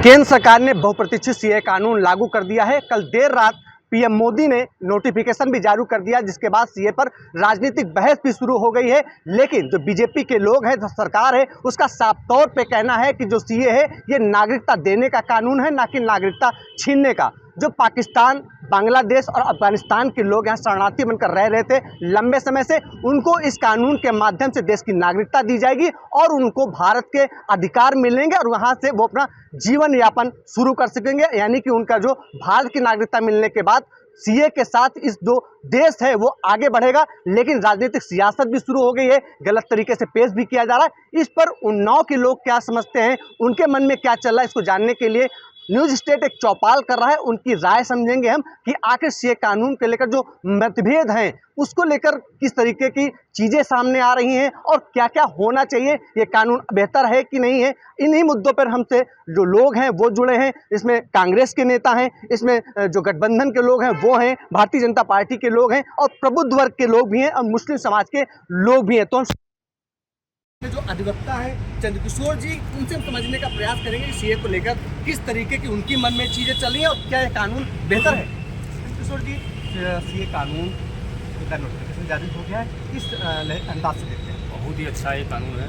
केंद्र सरकार ने बहुप्रतीक्षित सीए कानून लागू कर दिया है। कल देर रात पीएम मोदी ने नोटिफिकेशन भी जारी कर दिया, जिसके बाद सीए पर राजनीतिक बहस भी शुरू हो गई है। लेकिन जो बीजेपी के लोग हैं, जो सरकार है, उसका साफ तौर पे कहना है कि जो सीए है ये नागरिकता देने का कानून है, ना कि नागरिकता छीनने का। जो पाकिस्तान, बांग्लादेश और अफगानिस्तान के लोग यहाँ शरणार्थी बनकर रह रहे थे लंबे समय से, उनको इस कानून के माध्यम से देश की नागरिकता दी जाएगी और उनको भारत के अधिकार मिलेंगे और वहाँ से वो अपना जीवन यापन शुरू कर सकेंगे। यानी कि उनका जो भारत की नागरिकता मिलने के बाद सीए के साथ इस जो देश है वो आगे बढ़ेगा। लेकिन राजनीतिक सियासत भी शुरू हो गई है, गलत तरीके से पेश भी किया जा रहा है। इस पर उन्नाव के लोग क्या समझते हैं, उनके मन में क्या चल रहा है, इसको जानने के लिए न्यूज स्टेट एक चौपाल कर रहा है। उनकी राय समझेंगे हम कि आखिर सीए कानून के लेकर जो मतभेद हैं उसको लेकर किस तरीके की चीज़ें सामने आ रही हैं और क्या क्या होना चाहिए, ये कानून बेहतर है कि नहीं है। इन्हीं मुद्दों पर हमसे जो लोग हैं वो जुड़े हैं। इसमें कांग्रेस के नेता हैं, इसमें जो गठबंधन के लोग हैं वो हैं, भारतीय जनता पार्टी के लोग हैं और प्रबुद्ध वर्ग के लोग भी हैं और मुस्लिम समाज के लोग भी हैं। तो जो अधिवक्ता है चंद्रकिशोर जी, उनसे हम समझने का प्रयास करेंगे कि सीए को लेकर किस तरीके की उनकी मन में चीज़ें चल रही हैं और क्या यह कानून बेहतर है। चंद्रकिशोर जी, सीए कानून का नोटिफिकेशन जारी हो गया है, किस अंदाज से देखते हैं? बहुत ही अच्छा ये कानून है,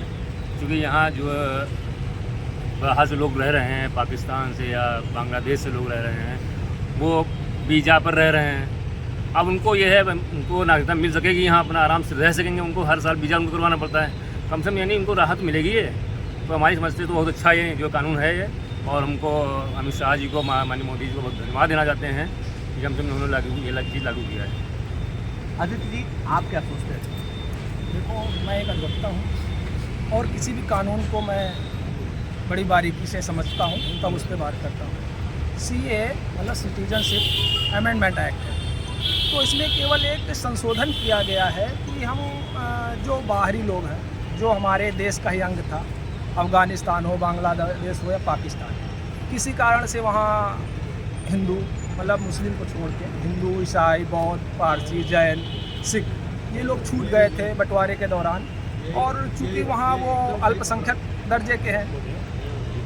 क्योंकि यहाँ जो बाहर से लोग रह रहे हैं, पाकिस्तान से या बांग्लादेश से लोग रह रहे हैं, वो वीज़ा पर रह रहे हैं। अब उनको ये है, उनको नागरिकता मिल सकेगी, यहाँ अपना आराम से रह सकेंगे। उनको हर साल वीज़ा उनको करवाना पड़ता है, कम से कम यानी उनको राहत मिलेगी। ये तो हमारी समझ से तो बहुत अच्छा ये जो कानून है ये, और हमको अमित शाह जी को, माननीय मोदी जी को बहुत धन्यवाद देना चाहते हैं कि कम से कम उन्होंने ये चीज़ लागू किया है। आदित्य जी, आप क्या सोचते हैं? देखो, मैं एक अधिवक्ता हूँ और किसी भी कानून को मैं बड़ी बारीकी से समझता हूँ, तब उस पर बात करता हूँ। सीए मतलब सिटीजनशिप अमेंडमेंट एक्ट है, तो इसमें केवल एक संशोधन किया गया है कि हम जो बाहरी लोग हैं, जो हमारे देश का ही अंग था, अफ़गानिस्तान हो, बांग्लादेश हो या पाकिस्तान, किसी कारण से वहाँ हिंदू मतलब मुस्लिम को छोड़ के हिंदू, ईसाई, बौद्ध, पारसी, जैन, सिख ये लोग छूट गए थे बंटवारे के दौरान। और चूँकि वहाँ वो अल्पसंख्यक दर्जे के हैं,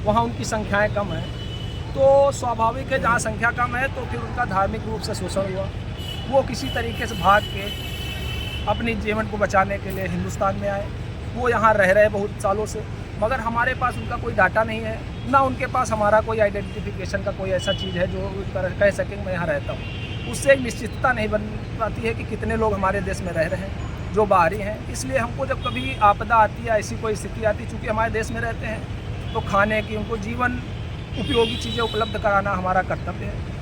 वहाँ उनकी संख्याएँ कम हैं, तो स्वाभाविक है जहाँ संख्या कम है तो फिर उनका धार्मिक रूप से शोषण हुआ। वो किसी तरीके से भाग के अपने जीवन को बचाने के लिए हिंदुस्तान में आए। वो यहाँ रह रहे बहुत सालों से, मगर हमारे पास उनका कोई डाटा नहीं है, ना उनके पास हमारा कोई आइडेंटिफिकेशन का कोई ऐसा चीज़ है जो कह सकें मैं यहाँ रहता हूँ। उससे एक निश्चितता नहीं बन पाती है कि कितने लोग हमारे देश में रह रहे हैं जो बाहरी हैं। इसलिए हमको जब कभी आपदा आती है, ऐसी कोई स्थिति आती है, चूँकि हमारे देश में रहते हैं, तो खाने की उनको जीवन उपयोगी चीज़ें उपलब्ध कराना हमारा कर्तव्य है।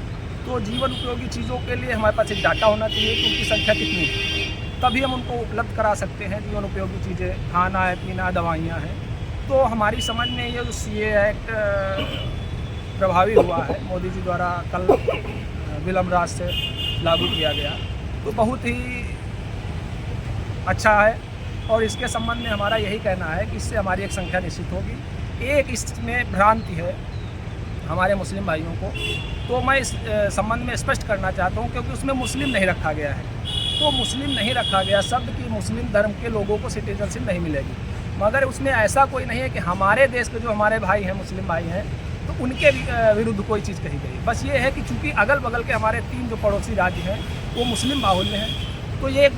तो जीवन उपयोगी चीज़ों के लिए हमारे पास एक डाटा होना चाहिए कि उनकी संख्या कितनी है, तभी हम उनको उपलब्ध करा सकते हैं जीवन उपयोगी चीज़ें, खाना है, पीना, दवाइयाँ हैं। तो हमारी समझ में ये जो सीए एक्ट प्रभावी हुआ है, मोदी जी द्वारा कल विलम्ब राज से लागू किया गया, तो बहुत ही अच्छा है। और इसके संबंध में हमारा यही कहना है कि इससे हमारी एक संख्या निश्चित होगी। एक इसमें भ्रांति है हमारे मुस्लिम भाइयों को, तो मैं इस संबंध में स्पष्ट करना चाहता हूँ, क्योंकि उसमें मुस्लिम नहीं रखा गया है। तो मुस्लिम नहीं रखा गया शब्द कि मुस्लिम धर्म के लोगों को सिटीजनशिप नहीं मिलेगी, मगर उसमें ऐसा कोई नहीं है कि हमारे देश के जो हमारे भाई हैं, मुस्लिम भाई हैं, तो उनके विरुद्ध कोई चीज़ कही गई। बस ये है कि चूँकि अगल बगल के हमारे 3 जो पड़ोसी राज्य हैं वो मुस्लिम बाहुल्य हैं, तो ये एक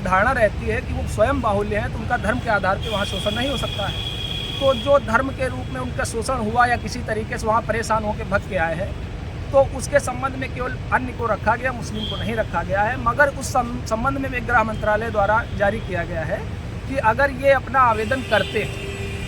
धारणा रहती है कि वो स्वयं बाहुल्य हैं, तो उनका धर्म के आधार पर वहाँ शोषण नहीं हो सकता है। तो जो धर्म के रूप में उनका शोषण हुआ या किसी तरीके से वहाँ परेशान होकर भग के आए हैं, तो उसके संबंध में केवल अन्य को रखा गया, मुस्लिम को नहीं रखा गया है। मगर उस संबंध में गृह मंत्रालय द्वारा जारी किया गया है कि अगर ये अपना आवेदन करते,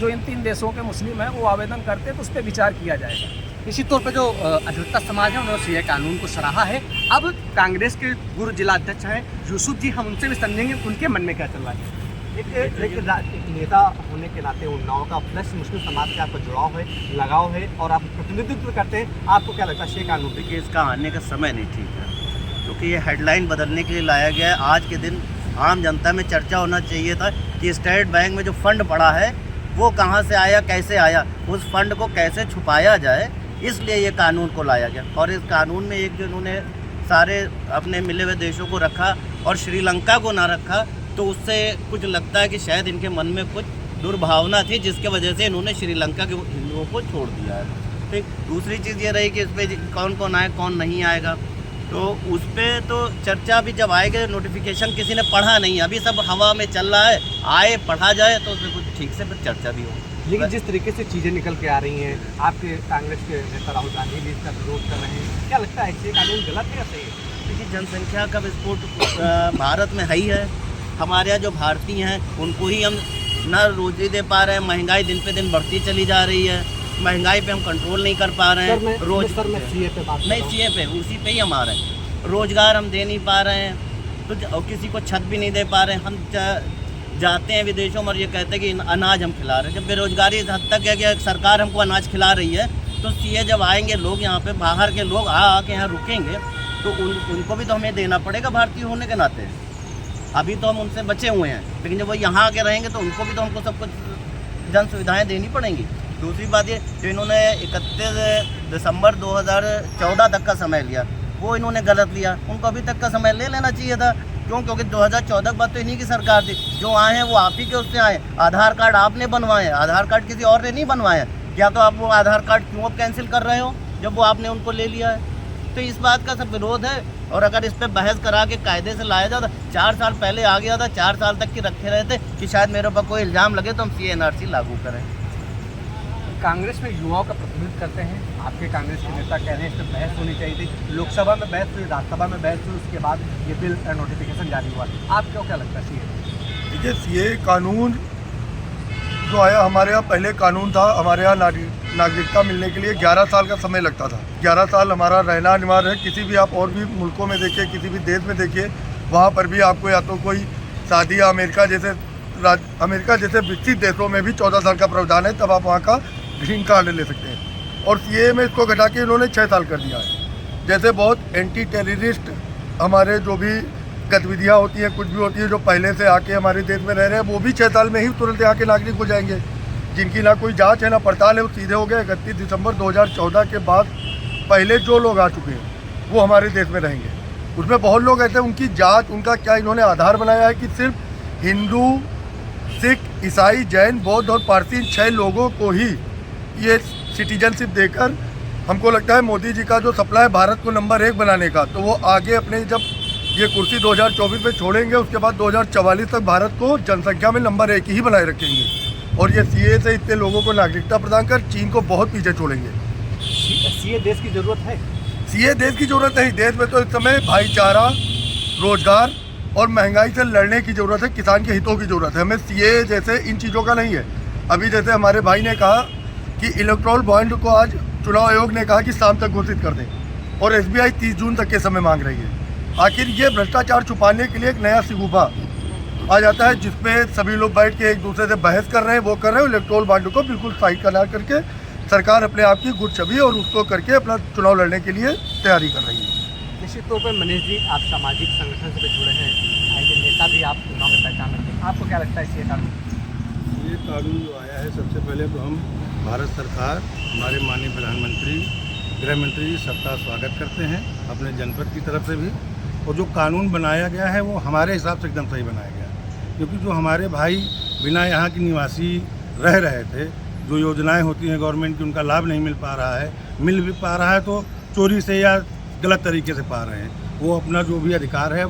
जो इन 3 देशों के मुस्लिम हैं वो आवेदन करते, तो उस पर विचार किया जाएगा। इसी तौर पर जो अधिवक्ता समाज है उन्होंने सीए कानून को सराहा है। अब कांग्रेस के पूर्व जिला अध्यक्ष हैं यूसुफ जी, हम उनसे भी समझेंगे उनके मन में क्या चल रहा है। एक नेता होने के नाते उन्नाव का प्लस मुस्लिम समाज से आपका जुड़ाव है, लगाव है और आप प्रतिनिधित्व करते हैं, आपको क्या लगता है सीए कानून? देखिए, इसका आने का समय नहीं ठीक है, क्योंकि ये हेडलाइन बदलने के लिए लाया गया है। आज के दिन आम जनता में चर्चा होना चाहिए था कि स्टेट बैंक में जो फंड पड़ा है वो कहाँ से आया, कैसे आया, उस फंड को कैसे छुपाया जाए, इसलिए ये कानून को लाया गया। और इस कानून में एक जो इन्होंने सारे अपने मिले हुए देशों को रखा और श्रीलंका को ना रखा, तो उससे कुछ लगता है कि शायद इनके मन में कुछ दुर्भावना थी, जिसके वजह से इन्होंने श्रीलंका के हिंदुओं को छोड़ दिया है। ठीक, दूसरी चीज़ ये रही कि इस पर कौन कौन आए कौन नहीं आएगा, तो उस पर तो चर्चा भी जब आएगा, नोटिफिकेशन किसी ने पढ़ा नहीं, अभी सब हवा में चल रहा है, आए पढ़ा जाए तो उसमें कुछ ठीक से फिर चर्चा भी हो। लेकिन जिस तरीके से चीज़ें निकल के आ रही हैं, आपके कांग्रेस के नेता राहुल गांधी भी इसका विरोध कर रहे हैं, क्या लगता है ये कानून गलत है या सही है? देखिए, जनसंख्या का विस्फोट भारत में है ही है। हमारे यहाँ जो भारतीय हैं उनको ही हम ना रोजी दे पा रहे हैं, महंगाई दिन पे दिन बढ़ती चली जा रही है, महंगाई पे हम कंट्रोल नहीं कर पा रहे हैं। मैं सीए पे बात नहीं, सीए पे उसी पे ही हम आ रहे हैं। रोजगार हम दे नहीं पा रहे हैं, तो और किसी को छत भी नहीं दे पा रहे हैं। हम जाते हैं विदेशों में और ये कहते हैं कि अनाज हम खिला रहे हैं। जब बेरोजगारी इस हद तक है कि सरकार हमको अनाज खिला रही है, तो सीए जब आएंगे लोग यहाँ पे, बाहर के लोग आके यहाँ रुकेंगे, तो उनको भी तो हमें देना पड़ेगा भारतीय होने के नाते। अभी तो हम उनसे बचे हुए हैं, लेकिन जब वो यहाँ आके रहेंगे तो उनको भी तो हमको सब कुछ जन सुविधाएँ देनी पड़ेंगी। दूसरी बात ये, जो इन्होंने 31 दिसंबर 2014 तक का समय लिया, वो इन्होंने गलत लिया। उनको अभी तक का समय ले लेना चाहिए था। क्यों? क्योंकि 2014 के बाद तो इन्हीं की सरकार थी। जो आए हैं वो आप ही के उससे आए। आधार कार्ड आपने बनवाए, आधार कार्ड किसी और ने नहीं बनवाया। क्या तो आप वो आधार कार्ड क्यों अब कैंसिल कर रहे हो जब वो आपने उनको ले लिया है? तो इस बात का सब विरोध है। और अगर इस पर बहस करा के कायदे से लाया जाता, 4 साल पहले आ गया था, 4 साल तक की रखे रहे थे कि शायद मेरे ऊपर कोई इल्ज़ाम लगे तो हम CA/NRC लागू करें। कांग्रेस में युवाओं का प्रतिनिधित्व करते हैं, आपके कांग्रेस के नेता कह रहे हैं इस पर बहस होनी चाहिए थी। लोकसभा में बहस हुई, राज्यसभा में बहस हुई, उसके बाद ये बिल नोटिफिकेशन जारी हुआ। आपको क्या लगता है सीए? देखिए, सीए कानून जो आया, हमारे यहाँ पहले कानून था, हमारे यहाँ नागरिकता मिलने के लिए 11 साल का समय लगता था। 11 साल हमारा रहना अनिवार्य है। किसी भी आप और भी मुल्कों में देखिए, किसी भी देश में देखिए, वहाँ पर भी आपको या तो कोई शादी, या अमेरिका जैसे विकसित देशों में भी 14 साल का प्रावधान है, तब आप वहाँ का ग्रीन कार्ड ले सकते हैं। और सीए में इसको घटा के इन्होंने 6 साल कर दिया है। जैसे बहुत एंटी टेररिस्ट हमारे जो भी गतिविधियाँ होती हैं, कुछ भी होती है, जो पहले से आके हमारे देश में रह रहे हैं, वो भी 6 साल में ही तुरंत यहाँ के नागरिक हो जाएंगे। जिनकी ना कोई जांच है ना पड़ताल है, वो सीधे हो गए। 31 दिसंबर 2014 के बाद पहले जो लोग आ चुके हैं वो हमारे देश में रहेंगे। उसमें बहुत लोग ऐसे, उनकी जाँच, उनका क्या इन्होंने आधार बनाया है कि सिर्फ हिंदू, सिख, ईसाई, जैन, बौद्ध और पारसी 6 लोगों को ही ये सिटीजनशिप देकर, हमको लगता है मोदी जी का जो सपना है भारत को नंबर 1 बनाने का, तो वो आगे अपने जब ये कुर्सी 2024 में छोड़ेंगे, उसके बाद 2044 तक भारत को जनसंख्या में नंबर 1 ही बनाए रखेंगे। और ये सीए से इतने लोगों को नागरिकता प्रदान कर चीन को बहुत पीछे छोड़ेंगे। सीए देश की ज़रूरत है? सीए देश की ज़रूरत है। देश में तो इस समय भाईचारा, रोजगार और महंगाई से लड़ने की ज़रूरत है, किसान के हितों की ज़रूरत है। हमें सीए जैसे इन चीज़ों का नहीं है। अभी जैसे हमारे भाई ने कहा कि इलेक्ट्रोल बॉन्ड को आज चुनाव आयोग ने कहा कि शाम तक घोषित कर दें, और SBI 30 जून तक के समय मांग रही है। आखिर ये भ्रष्टाचार छुपाने के लिए एक नया सिगुफा आ जाता है, जिसमें सभी लोग बैठ के एक दूसरे से बहस कर रहे हैं, वो कर रहे हैं। इलेक्ट्रोल बॉन्ड को बिल्कुल साइड करा करके सरकार अपने आप की गुड छवि और उसको करके अपना चुनाव लड़ने के लिए तैयारी कर रही है। निश्चित तौर पर मनीष जी, आप सामाजिक संगठन से भी जुड़े हैं, आगे नेता भी आप चुनाव में पहचान रखते हैं, आपको क्या लगता है सीए कानून? ये कानून जो आया है, सबसे पहले तो हम भारत सरकार, हमारे माननीय प्रधानमंत्री, गृह मंत्री जी सबका स्वागत करते हैं अपने जनपद की तरफ से भी। और जो कानून बनाया गया है वो हमारे हिसाब से एकदम सही बनाया गया है, क्योंकि जो हमारे भाई बिना यहाँ के निवासी रह रहे थे, जो योजनाएं होती हैं गवर्नमेंट की, उनका लाभ नहीं मिल पा रहा है, मिल भी पा रहा है तो चोरी से या गलत तरीके से पा रहे हैं। वो अपना जो भी अधिकार है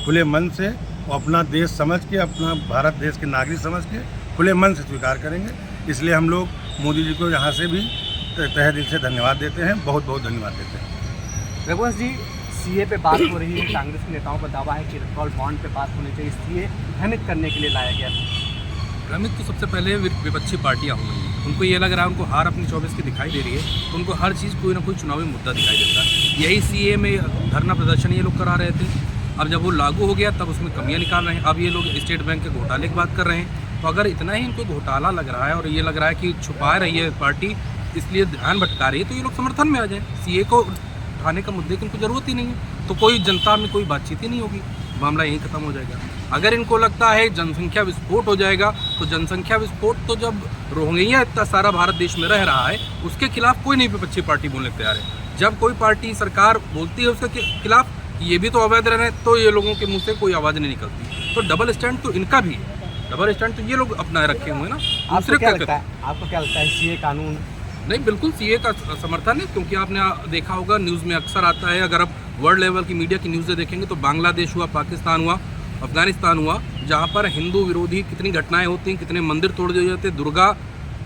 खुले मन से, वो अपना देश समझ के, अपना भारत देश के नागरिक समझ के खुले मन से स्वीकार करेंगे। इसलिए हम लोग मोदी जी को यहाँ से भी तहे दिल से धन्यवाद देते हैं, बहुत बहुत धन्यवाद देते हैं। रघुवंश जी, सीए पे बात हो रही है, कांग्रेस के नेताओं का दावा है कि इलेक्ट्रोल बॉन्ड पे बात होनी चाहिए, सीए भ्रमित करने के लिए लाया गया। भ्रमित तो सबसे पहले विपक्षी पार्टियां हो गई। उनको ये लग रहा है, उनको हार अपनी 24 की दिखाई दे रही है, तो उनको हर चीज़ कोई ना कोई चुनावी मुद्दा दिखाई देता है। यही सीए में धरना प्रदर्शन ये लोग करा रहे थे। अब जब वो लागू हो गया तब उसमें कमियां निकाल रहे हैं। अब ये लोग स्टेट बैंक के घोटाले की बात कर रहे हैं। तो अगर इतना ही इनको घोटाला लग रहा है और ये लग रहा है कि छुपा रही है पार्टी, इसलिए ध्यान भटका रही है, तो ये लोग समर्थन में आ जाए। सीए को उठाने का मुद्दे की इनको ज़रूरत ही नहीं है, तो कोई जनता में कोई बातचीत ही नहीं होगी, मामला यहीं ख़त्म हो जाएगा। अगर इनको लगता है जनसंख्या विस्फोट हो जाएगा, तो जनसंख्या विस्फोट तो जब रोहिंग्या इतना सारा भारत देश में रह रहा है, उसके खिलाफ कोई नहीं विपक्षी पार्टी बोलने को तैयार है। जब कोई पार्टी सरकार बोलती है उसके खिलाफ ये भी तो अवैध रह रहे हैं, तो ये लोगों के मुंह से कोई आवाज़ नहीं निकलती। तो डबल स्टैंड तो इनका भी है, डबल स्टैंड तो ये लोग अपनाए रखे हुए हैं ना। आपको क्या लगता है सीए कानून नहीं, बिल्कुल सीए का समर्थन है, क्योंकि आपने देखा होगा न्यूज़ में अक्सर आता है, अगर आप वर्ल्ड लेवल की मीडिया की न्यूज़ें देखेंगे तो बांग्लादेश हुआ, पाकिस्तान हुआ, अफगानिस्तान हुआ, जहाँ पर हिंदू विरोधी कितनी घटनाएं होती हैं, कितने मंदिर तोड़ दिए जाते हैं, दुर्गा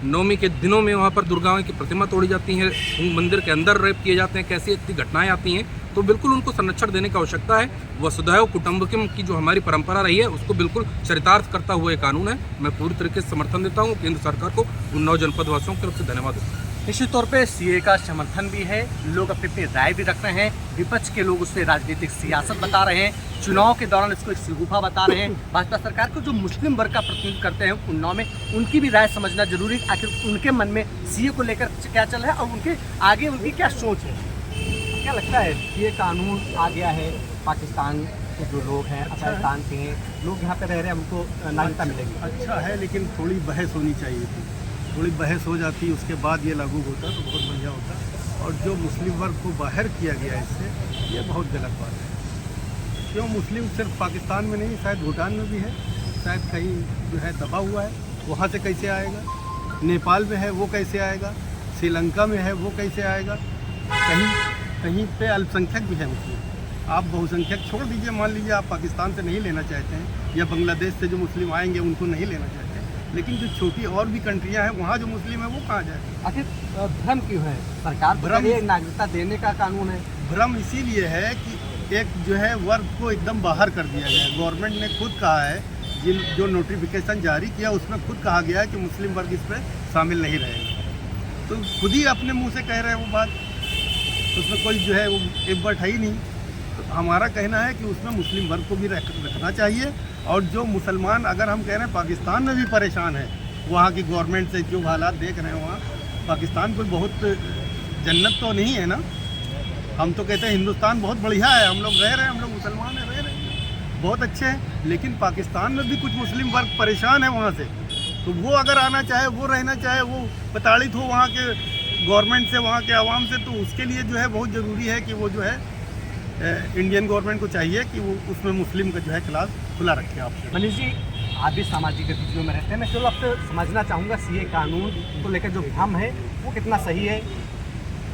नवमी के दिनों में वहाँ पर दुर्गा की प्रतिमा तोड़ी जाती है, मंदिर के अंदर रेप किए जाते हैं, कैसी इतनी घटनाएं आती हैं, तो बिल्कुल उनको संरक्षण देने की आवश्यकता है। वसुधैव कुटुंबकम की जो हमारी परंपरा रही है उसको बिल्कुल चरितार्थ करता हुआ ये कानून है। मैं पूरी तरीके से समर्थन देता हूँ, केंद्र सरकार को उन 9 जनपद वासियों की तरफ से धन्यवाद देता हूँ। निश्चित तौर पे सीए का समर्थन भी है, लोग अपनी अपनी राय भी रख रहे हैं, विपक्ष के लोग उसे राजनीतिक सियासत बता रहे हैं, चुनाव के दौरान इसको एक शगुफा बता रहे हैं। भाजपा सरकार को जो मुस्लिम वर्ग का प्रतिनिधित्व करते हैं उन्नाव में, उनकी भी राय समझना जरूरी है, आखिर उनके मन में सीए को लेकर क्या चल रहा है और उनके आगे उनकी क्या सोच है। क्या लगता है, ये कानून आ गया है, पाकिस्तान के जो लोग हैं, अफगानिस्तान के हैं, लोग यहाँ पे रह रहे हैं, उनको नागरिकता मिलेगी। अच्छा है, लेकिन थोड़ी बहस होनी चाहिए थी, थोड़ी बहस हो जाती, उसके बाद ये लागू होता तो बहुत बढ़िया होता। और जो मुस्लिम वर्ग को बाहर किया गया इससे, ये बहुत गलत बात है। क्यों मुस्लिम सिर्फ पाकिस्तान में नहीं, शायद भूटान में भी है, शायद कहीं जो है दबा हुआ है, वहाँ से कैसे आएगा? नेपाल में है, वो कैसे आएगा? श्रीलंका में है, वो कैसे आएगा? कहीं पे अल्पसंख्यक भी है मुस्लिम। आप बहुसंख्यक छोड़ दीजिए, मान लीजिए आप पाकिस्तान से नहीं लेना चाहते हैं, या बांग्लादेश से जो मुस्लिम आएंगे उनको नहीं लेना चाहते, लेकिन जो छोटी और भी कंट्रियां हैं वहाँ जो मुस्लिम है वो कहाँ जाए? आखिर भ्रम क्यों है? सरकार भ्रम नागरिकता देने का कानून है। भ्रम इसीलिए है कि एक जो है वर्ग को एकदम बाहर कर दिया गया है। गवर्नमेंट ने खुद कहा है, जो नोटिफिकेशन जारी किया उसमें खुद कहा गया है कि मुस्लिम वर्ग इस पर शामिल नहीं रहेगा। तो खुद ही अपने मुँह से कह रहे हैं वो बात, उसमें कोई जो है वो एक बात है ही नहीं। तो हमारा कहना है कि उसमें मुस्लिम वर्ग को भी रखना चाहिए। और जो मुसलमान, अगर हम कह रहे हैं पाकिस्तान में भी परेशान है, वहाँ की गवर्नमेंट से जो हालात देख रहे हैं, वहाँ पाकिस्तान कोई बहुत जन्नत तो नहीं है ना। हम तो कहते हैं हिंदुस्तान बहुत बढ़िया है, हम लोग रह रहे हैं, हम लोग मुसलमान हैं, रह रहे हैं, बहुत अच्छे हैं। लेकिन पाकिस्तान में भी कुछ मुस्लिम वर्ग परेशान है वहाँ से, तो वो अगर आना चाहे, वो रहना चाहे, वो प्रताड़ित हो वहाँ के गवर्नमेंट से, वहाँ के आवाम से, तो उसके लिए जो है बहुत ज़रूरी है कि वो जो है इंडियन गवर्नमेंट को चाहिए कि वो उसमें मुस्लिम का जो है क्लास खुला रखे। आपसे मनीष जी, आप भी सामाजिक गतिविधियों में रहते हैं, मैं चलो आपसे समझना चाहूँगा सीए कानून को लेकर जो भ्रम है वो कितना सही है।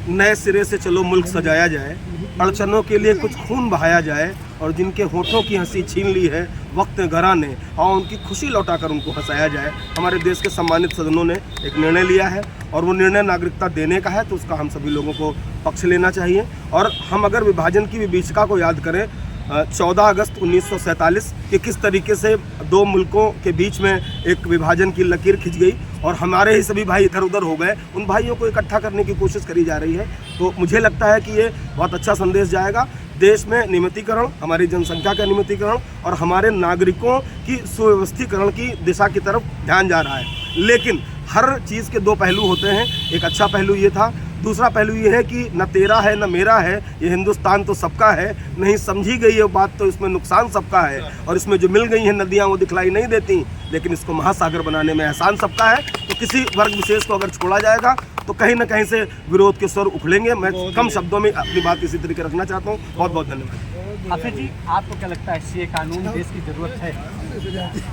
नए सिरे से चलो मुल्क सजाया जाए, अड़चनों के लिए कुछ खून बहाया जाए, और जिनके होठों की हंसी छीन ली है वक्त घरा ने, और उनकी खुशी लौटाकर उनको हंसाया जाए। हमारे देश के सम्मानित सदनों ने एक निर्णय लिया है और वो निर्णय नागरिकता देने का है, तो उसका हम सभी लोगों को पक्ष लेना चाहिए। और हम अगर विभाजन की विभीषिका को याद करें, 14 अगस्त 1947 के किस तरीके से दो मुल्कों के बीच में एक विभाजन की लकीर खिंच गई और हमारे ही सभी भाई इधर उधर हो गए, उन भाइयों को इकट्ठा करने की कोशिश करी जा रही है। तो मुझे लगता है कि ये बहुत अच्छा संदेश जाएगा। देश में नियमितीकरण, हमारी जनसंख्या का नियमितीकरण और हमारे नागरिकों की सुव्यवस्थीकरण की दिशा की तरफ ध्यान जा रहा है। लेकिन हर चीज़ के दो पहलू होते हैं। एक अच्छा पहलू ये था, दूसरा पहलू ये है कि न तेरा है न मेरा है, ये हिंदुस्तान तो सबका है। नहीं समझी गई ये बात तो इसमें नुकसान सबका है, और इसमें जो मिल गई हैं नदियाँ वो दिखलाई नहीं देती, लेकिन इसको महासागर बनाने में एहसान सबका है। तो किसी वर्ग विशेष को अगर छोड़ा जाएगा तो कहीं ना कहीं से विरोध के स्वर उखड़ेंगे। मैं कम शब्दों में अपनी बात इसी तरीके रखना चाहता हूँ। बहुत बहुत धन्यवाद। हाफिज जी, आपको क्या लगता है सीए कानून देश की ज़रूरत है?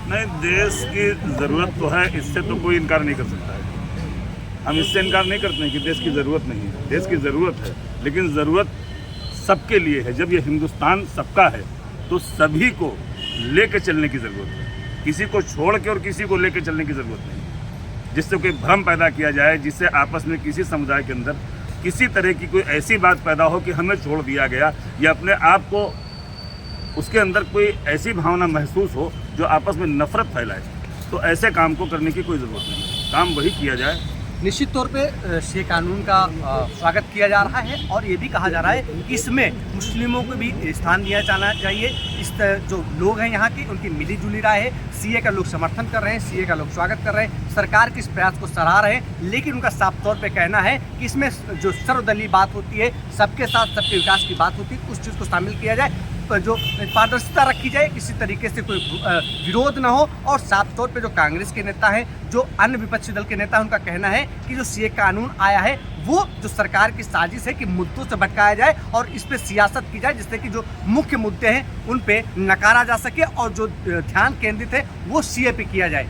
नहीं, देश की ज़रूरत तो है, इससे तो कोई इनकार नहीं कर सकता है। हम इससे इनकार नहीं करते हैं कि देश की ज़रूरत नहीं है, देश की ज़रूरत है, लेकिन ज़रूरत सबके लिए है। जब ये हिंदुस्तान सबका है तो सभी को लेके चलने की ज़रूरत है, किसी को छोड़ के और किसी को लेके चलने की ज़रूरत नहीं, जिससे कोई भ्रम पैदा किया जाए, जिससे आपस में किसी समुदाय के अंदर किसी तरह की कोई ऐसी बात पैदा हो कि हमें छोड़ दिया गया, या अपने आप को उसके अंदर कोई ऐसी भावना महसूस हो जो आपस में नफरत फैलाए। तो ऐसे काम को करने की कोई ज़रूरत नहीं है, काम वही किया जाए। निश्चित तौर पे सीए कानून का स्वागत किया जा रहा है और ये भी कहा जा रहा है कि इसमें मुस्लिमों को भी स्थान दिया जाना चाहिए। इस जो लोग हैं यहाँ के, उनकी मिली जुली राय है। सीए का लोग समर्थन कर रहे हैं, सीए का लोग स्वागत कर रहे हैं, सरकार के इस प्रयास को सराह रहे हैं, लेकिन उनका साफ तौर पे कहना है कि इसमें जो सर्वदलीय बात होती है, सबके साथ सबके विकास की बात होती है, उस चीज़ को शामिल किया जाए, जो पारदर्शिता रखी जाए, किसी तरीके से कोई विरोध ना हो। और साफ तौर पे जो कांग्रेस के नेता हैं, जो अन्य विपक्षी दल के नेता हैं, उनका कहना है कि जो सीए कानून आया है वो जो सरकार की साजिश है कि मुद्दों से भटकाया जाए और इस पे सियासत की जाए, जिससे कि जो मुख्य मुद्दे हैं उन पे नकारा जा सके और जो ध्यान केंद्रित है वो सीए पे किया जाए।